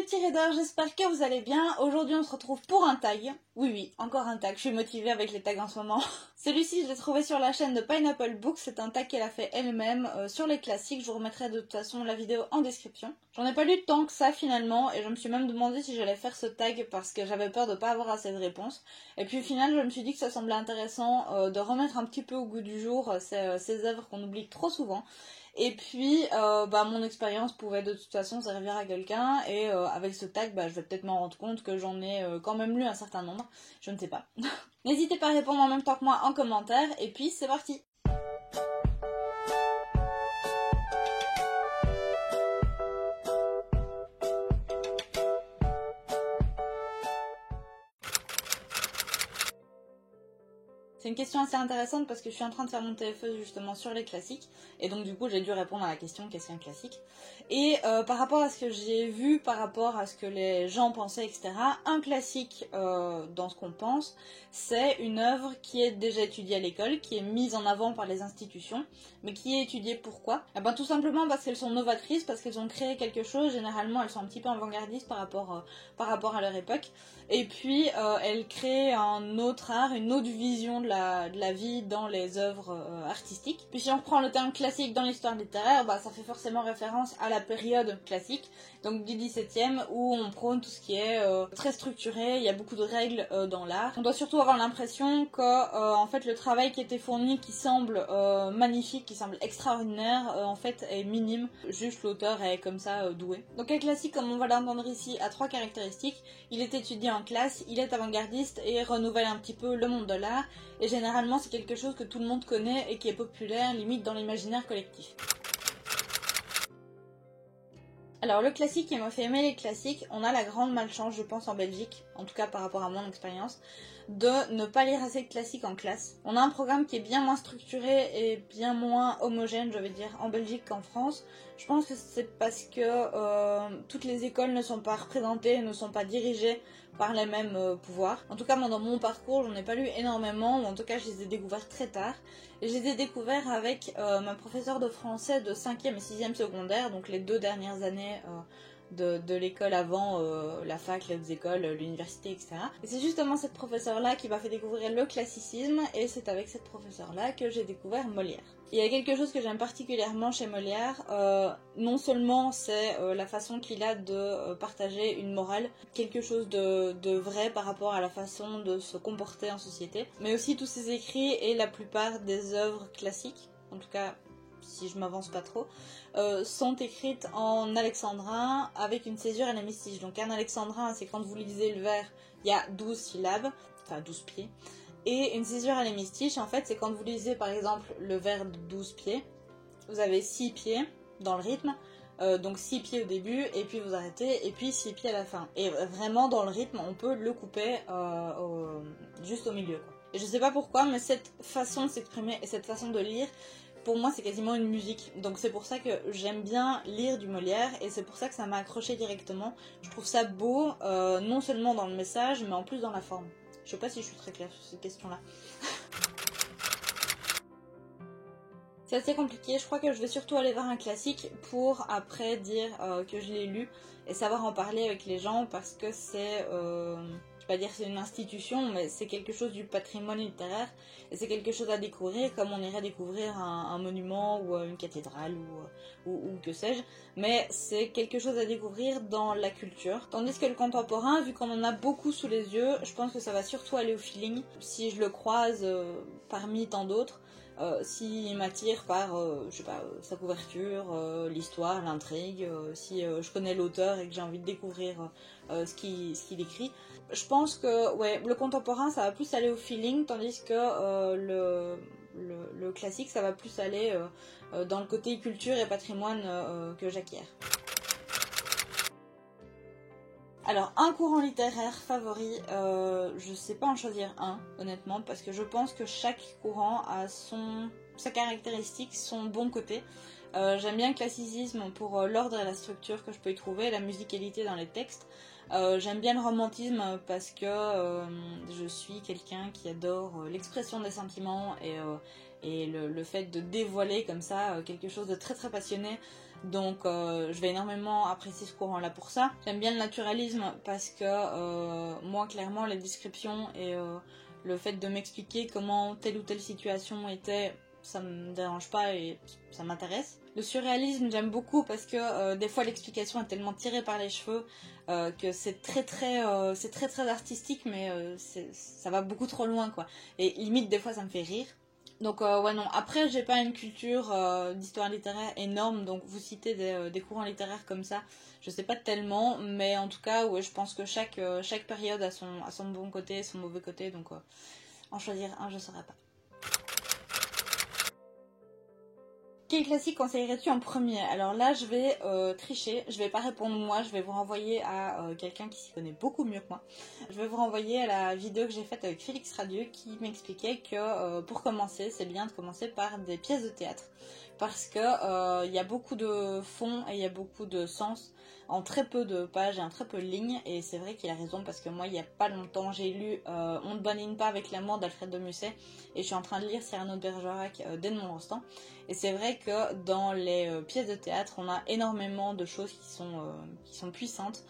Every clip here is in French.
les petits raiders, j'espère que vous allez bien. Aujourd'hui on se retrouve pour un tag. Oui, encore un tag, je suis motivée avec les tags en ce moment. Celui-ci je l'ai trouvé sur la chaîne de Pineapple Books, c'est un tag qu'elle a fait elle-même sur les classiques. Je vous remettrai de toute façon la vidéo en description. J'en ai pas lu tant que ça finalement et je me suis même demandé si j'allais faire ce tag parce que j'avais peur de pas avoir assez de réponses. Et puis au final je me suis dit que ça semblait intéressant de remettre un petit peu au goût du jour ces œuvres qu'on oublie trop souvent. Et puis mon expérience pouvait de toute façon servir à quelqu'un et avec ce tag je vais peut-être m'en rendre compte que j'en ai quand même lu un certain nombre, je ne sais pas. N'hésitez pas à répondre en même temps que moi en commentaire et puis c'est parti. C'est une question assez intéressante parce que je suis en train de faire mon TFE justement sur les classiques et donc du coup j'ai dû répondre à la question qu'est-ce qu'un classique. Et par rapport à ce que j'ai vu, par rapport à ce que les gens pensaient, etc., un classique dans ce qu'on pense, c'est une œuvre qui est déjà étudiée à l'école, qui est mise en avant par les institutions, mais qui est étudiée pourquoi ? Tout simplement parce qu'elles sont novatrices, parce qu'elles ont créé quelque chose, généralement elles sont un petit peu avant-gardistes par rapport à leur époque, et puis elles créent un autre art, une autre vision de la vie dans les œuvres artistiques. Puis si on reprend le terme classique dans l'histoire littéraire, ça fait forcément référence à la période classique, donc du XVIIe, où on prône tout ce qui est très structuré, il y a beaucoup de règles dans l'art. On doit surtout avoir l'impression que en fait le travail qui était fourni, qui semble magnifique, qui semble extraordinaire, en fait est minime, juste l'auteur est comme ça doué. Donc un classique, comme on va l'entendre ici, a trois caractéristiques: il est étudié en classe, il est avant-gardiste et renouvelle un petit peu le monde de l'art, et généralement c'est quelque chose que tout le monde connaît et qui est populaire, limite dans l'imaginaire collectif. Alors le classique qui m'a fait aimer les classiques, on a la grande malchance, je pense en Belgique, en tout cas par rapport à mon expérience, de ne pas lire assez de classiques en classe. On a un programme qui est bien moins structuré et bien moins homogène, je vais dire, en Belgique qu'en France. Je pense que c'est parce que toutes les écoles ne sont pas représentées, ne sont pas dirigées par les mêmes pouvoirs. En tout cas, moi dans mon parcours, j'en ai pas lu énormément, ou en tout cas je les ai découverts très tard. Et je les ai découverts avec ma professeure de français de 5e et 6e secondaire, donc les 2 dernières années de l'école avant la fac, les autres écoles, l'université, etc. Et c'est justement cette professeure-là qui m'a fait découvrir le classicisme, et c'est avec cette professeure-là que j'ai découvert Molière. Il y a quelque chose que j'aime particulièrement chez Molière, non seulement c'est la façon qu'il a de partager une morale, quelque chose de vrai par rapport à la façon de se comporter en société, mais aussi tous ses écrits et la plupart des œuvres classiques, en tout cas si je m'avance pas trop, sont écrites en alexandrin avec une césure et l'hémistiche. Donc un alexandrin, c'est quand vous lisez le vers, il y a 12 syllabes, enfin 12 pieds. Et une césure à l'hémistiche, en fait, c'est quand vous lisez par exemple le vers de 12 pieds, vous avez 6 pieds dans le rythme, donc 6 pieds au début, et puis vous arrêtez, et puis 6 pieds à la fin. Et vraiment dans le rythme, on peut le couper juste au milieu, quoi. Et je sais pas pourquoi, mais cette façon de s'exprimer et cette façon de lire, pour moi c'est quasiment une musique, donc c'est pour ça que j'aime bien lire du Molière et c'est pour ça que ça m'a accroché directement. Je trouve ça beau, non seulement dans le message mais en plus dans la forme. Je sais pas si je suis très claire sur cette question là. C'est assez compliqué, je crois que je vais surtout aller voir un classique pour après dire que je l'ai lu et savoir en parler avec les gens, parce que c'est... je vais pas dire que c'est une institution, mais c'est quelque chose du patrimoine littéraire et c'est quelque chose à découvrir comme on irait découvrir un monument ou une cathédrale ou que sais-je, mais c'est quelque chose à découvrir dans la culture. Tandis que le contemporain, vu qu'on en a beaucoup sous les yeux, je pense que ça va surtout aller au feeling. Si je le croise parmi tant d'autres, s'il m'attire par, je sais pas, sa couverture, l'histoire, l'intrigue, si je connais l'auteur et que j'ai envie de découvrir ce qu'il écrit. Je pense que ouais, le contemporain ça va plus aller au feeling, tandis que le classique ça va plus aller dans le côté culture et patrimoine que j'acquiers. Alors, un courant littéraire favori, je sais pas en choisir un, honnêtement, parce que je pense que chaque courant a sa caractéristique, son bon côté. J'aime bien le classicisme pour l'ordre et la structure que je peux y trouver, la musicalité dans les textes. J'aime bien le romantisme parce que je suis quelqu'un qui adore l'expression des sentiments et le fait de dévoiler comme ça quelque chose de très très passionné. Donc je vais énormément apprécier ce courant là pour ça. J'aime bien le naturalisme parce que moi clairement les descriptions et le fait de m'expliquer comment telle ou telle situation était, ça me dérange pas et ça m'intéresse. Le surréalisme j'aime beaucoup parce que des fois l'explication est tellement tirée par les cheveux que c'est très artistique, mais ça va beaucoup trop loin quoi. Et limite des fois ça me fait rire. Donc ouais non, après j'ai pas une culture d'histoire littéraire énorme, donc vous citez des courants littéraires comme ça, je sais pas tellement, mais en tout cas ouais, je pense que chaque période a son bon côté, son mauvais côté, donc en choisir un je saurais pas. Quel classique conseillerais-tu en premier? Alors là, je vais tricher, je vais pas répondre moi, je vais vous renvoyer à quelqu'un qui s'y connaît beaucoup mieux que moi. Je vais vous renvoyer à la vidéo que j'ai faite avec Félix Radieux qui m'expliquait que pour commencer, c'est bien de commencer par des pièces de théâtre. Parce que y a beaucoup de fond et il y a beaucoup de sens en très peu de pages et en très peu de lignes. Et c'est vrai qu'il a raison parce que moi, il y a pas longtemps, j'ai lu On ne badine pas avec l'amour d'Alfred de Musset et je suis en train de lire Cyrano de Bergerac d'Edmond Rostand. Et c'est vrai que dans les pièces de théâtre, on a énormément de choses qui sont puissantes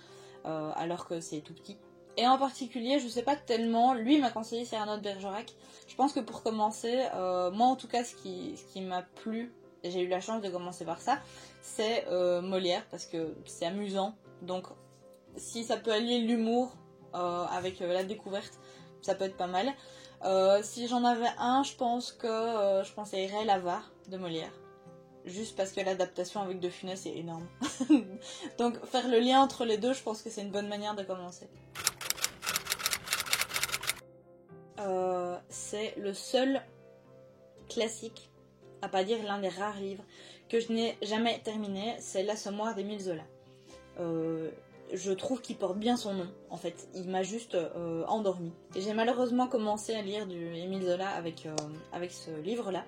alors que c'est tout petit. Et en particulier, je sais pas tellement, lui m'a conseillé Cyrano de Bergerac. Je pense que pour commencer, moi en tout cas, ce qui m'a plu, et j'ai eu la chance de commencer par ça, c'est Molière, parce que c'est amusant. Donc si ça peut allier l'humour avec la découverte, ça peut être pas mal. Si j'en avais un, je pense que je conseillerais L'Avare de Molière. Juste parce que l'adaptation avec De Funès est énorme. Donc faire le lien entre les deux, je pense que c'est une bonne manière de commencer. C'est le seul classique, à pas dire l'un des rares livres, que je n'ai jamais terminé, c'est L'Assommoir d'Émile Zola. Je trouve qu'il porte bien son nom, en fait. Il m'a juste endormie. Et j'ai malheureusement commencé à lire du Émile Zola avec ce livre-là.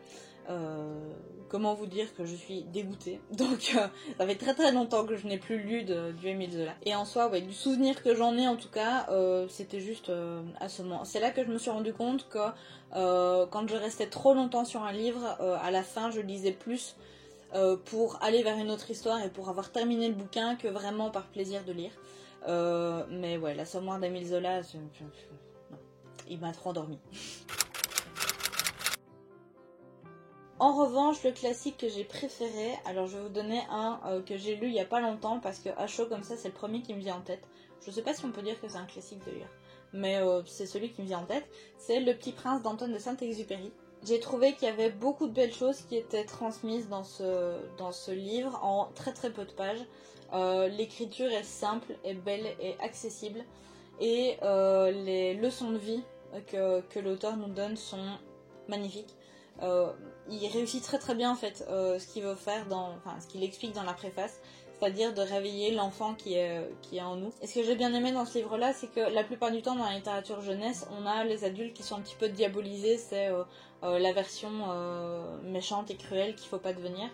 Comment vous dire que je suis dégoûtée. Donc ça fait très très longtemps que je n'ai plus lu du Émile Zola. Et en soi, ouais, du souvenir que j'en ai en tout cas, c'était juste à ce moment. C'est là que je me suis rendu compte que quand je restais trop longtemps sur un livre, à la fin je lisais plus pour aller vers une autre histoire et pour avoir terminé le bouquin que vraiment par plaisir de lire. Mais ouais, L'Assommoir d'Émile Zola, non, il m'a trop endormi. En revanche, le classique que j'ai préféré, alors je vais vous donner un que j'ai lu il y a pas longtemps parce que à chaud comme ça c'est le premier qui me vient en tête. Je sais pas si on peut dire que c'est un classique d'ailleurs, mais c'est celui qui me vient en tête. C'est Le Petit Prince d'Antoine de Saint-Exupéry. J'ai trouvé qu'il y avait beaucoup de belles choses qui étaient transmises dans ce livre en très très peu de pages. L'écriture est simple, est belle et accessible. Et les leçons de vie que l'auteur nous donne sont magnifiques. Il réussit très très bien en fait ce qu'il veut faire ce qu'il explique dans la préface, c'est-à-dire de réveiller l'enfant qui est en nous. Et ce que j'ai bien aimé dans ce livre-là, c'est que la plupart du temps dans la littérature jeunesse, on a les adultes qui sont un petit peu diabolisés, c'est la version méchante et cruelle qu'il faut pas devenir.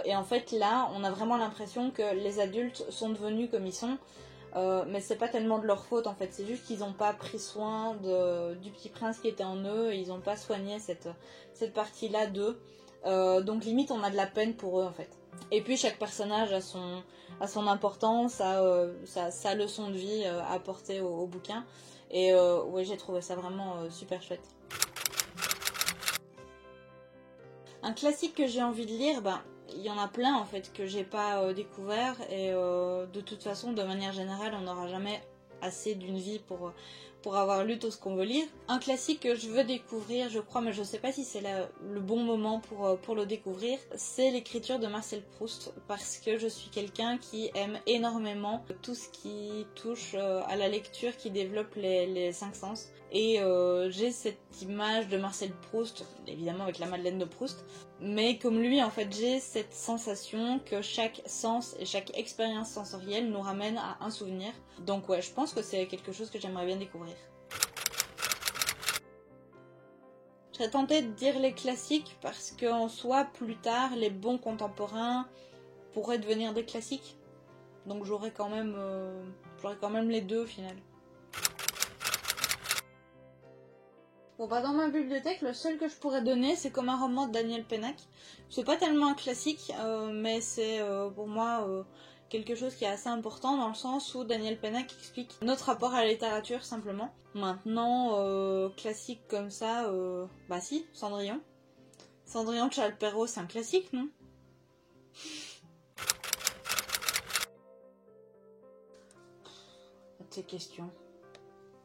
Et en fait là, on a vraiment l'impression que les adultes sont devenus comme ils sont. Mais c'est pas tellement de leur faute en fait, c'est juste qu'ils n'ont pas pris soin du petit prince qui était en eux, et ils n'ont pas soigné cette partie-là d'eux. Donc limite on a de la peine pour eux en fait. Et puis chaque personnage a son importance, a sa leçon de vie à apporter au bouquin. Et ouais, j'ai trouvé ça vraiment super chouette. Un classique que j'ai envie de lire, il y en a plein en fait que j'ai pas découvert et de toute façon de manière générale on n'aura jamais assez d'une vie pour avoir lu tout ce qu'on veut lire. Un classique que je veux découvrir je crois, mais je sais pas si c'est le bon moment pour le découvrir, c'est l'écriture de Marcel Proust, parce que je suis quelqu'un qui aime énormément tout ce qui touche à la lecture, qui développe les cinq sens. Et j'ai cette image de Marcel Proust, évidemment avec la Madeleine de Proust, mais comme lui en fait j'ai cette sensation que chaque sens et chaque expérience sensorielle nous ramène à un souvenir. Donc ouais, je pense que c'est quelque chose que j'aimerais bien découvrir. Je serais tentée de dire les classiques parce qu'en soi plus tard les bons contemporains pourraient devenir des classiques. Donc j'aurais quand même les deux au final. Bon bah dans ma bibliothèque, le seul que je pourrais donner c'est comme un roman de Daniel Pennac. C'est pas tellement un classique, mais c'est pour moi quelque chose qui est assez important dans le sens où Daniel Pennac explique notre rapport à la littérature simplement. Maintenant, classique comme ça, bah si, Cendrillon. Cendrillon de Charles Perrault, c'est un classique, non? Tes questions.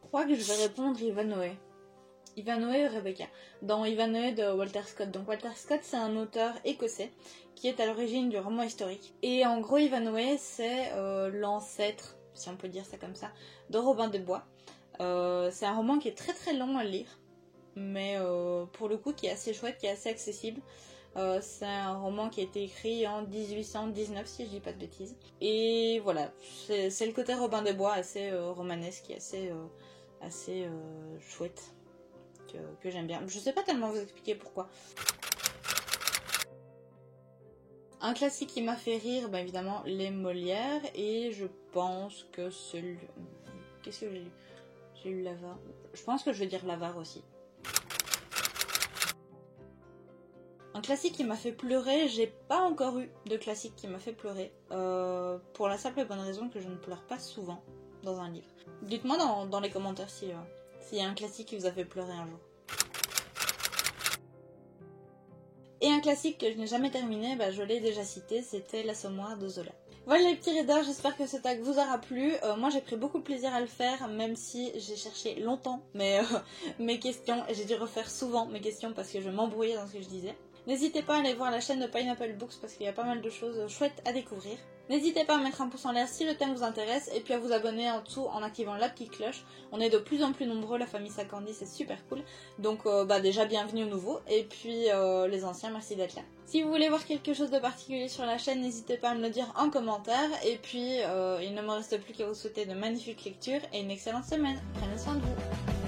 Je crois que je vais répondre Ivanhoe. Ivanhoe et Rebecca. Dans Ivanhoe de Walter Scott. Donc Walter Scott, c'est un auteur écossais qui est à l'origine du roman historique. Et en gros, Ivanhoe, c'est l'ancêtre, si on peut dire ça comme ça, de Robin des Bois. C'est un roman qui est très très long à lire, mais pour le coup qui est assez chouette, qui est assez accessible. C'est un roman qui a été écrit en 1819 si je dis pas de bêtises. Et voilà, c'est le côté Robin des Bois assez romanesque qui est assez chouette que j'aime bien. Je sais pas tellement vous expliquer pourquoi. Un classique qui m'a fait rire, bah évidemment les Molières, et je pense que c'est... Qu'est-ce que j'ai lu? J'ai lu l'Avare. Je pense que je vais dire l'Avare aussi. Un classique qui m'a fait pleurer, j'ai pas encore eu de classique qui m'a fait pleurer, pour la simple et bonne raison que je ne pleure pas souvent dans un livre. Dites-moi dans les commentaires s'il y a un classique qui vous a fait pleurer un jour. Et un classique que je n'ai jamais terminé, bah je l'ai déjà cité, c'était L'Assommoir de Zola. Voilà les petits readers, j'espère que ce tag vous aura plu. Moi j'ai pris beaucoup de plaisir à le faire, même si j'ai cherché longtemps mes questions, et j'ai dû refaire souvent mes questions parce que je m'embrouillais dans ce que je disais. N'hésitez pas à aller voir la chaîne de Pineapple Books parce qu'il y a pas mal de choses chouettes à découvrir. N'hésitez pas à mettre un pouce en l'air si le thème vous intéresse et puis à vous abonner en dessous en activant la petite cloche. On est de plus en plus nombreux, la famille Sakandi, c'est super cool. Donc bah déjà bienvenue aux nouveaux et puis les anciens, merci d'être là. Si vous voulez voir quelque chose de particulier sur la chaîne, n'hésitez pas à me le dire en commentaire. Et puis il ne me reste plus qu'à vous souhaiter de magnifiques lectures et une excellente semaine. Prenez soin de vous.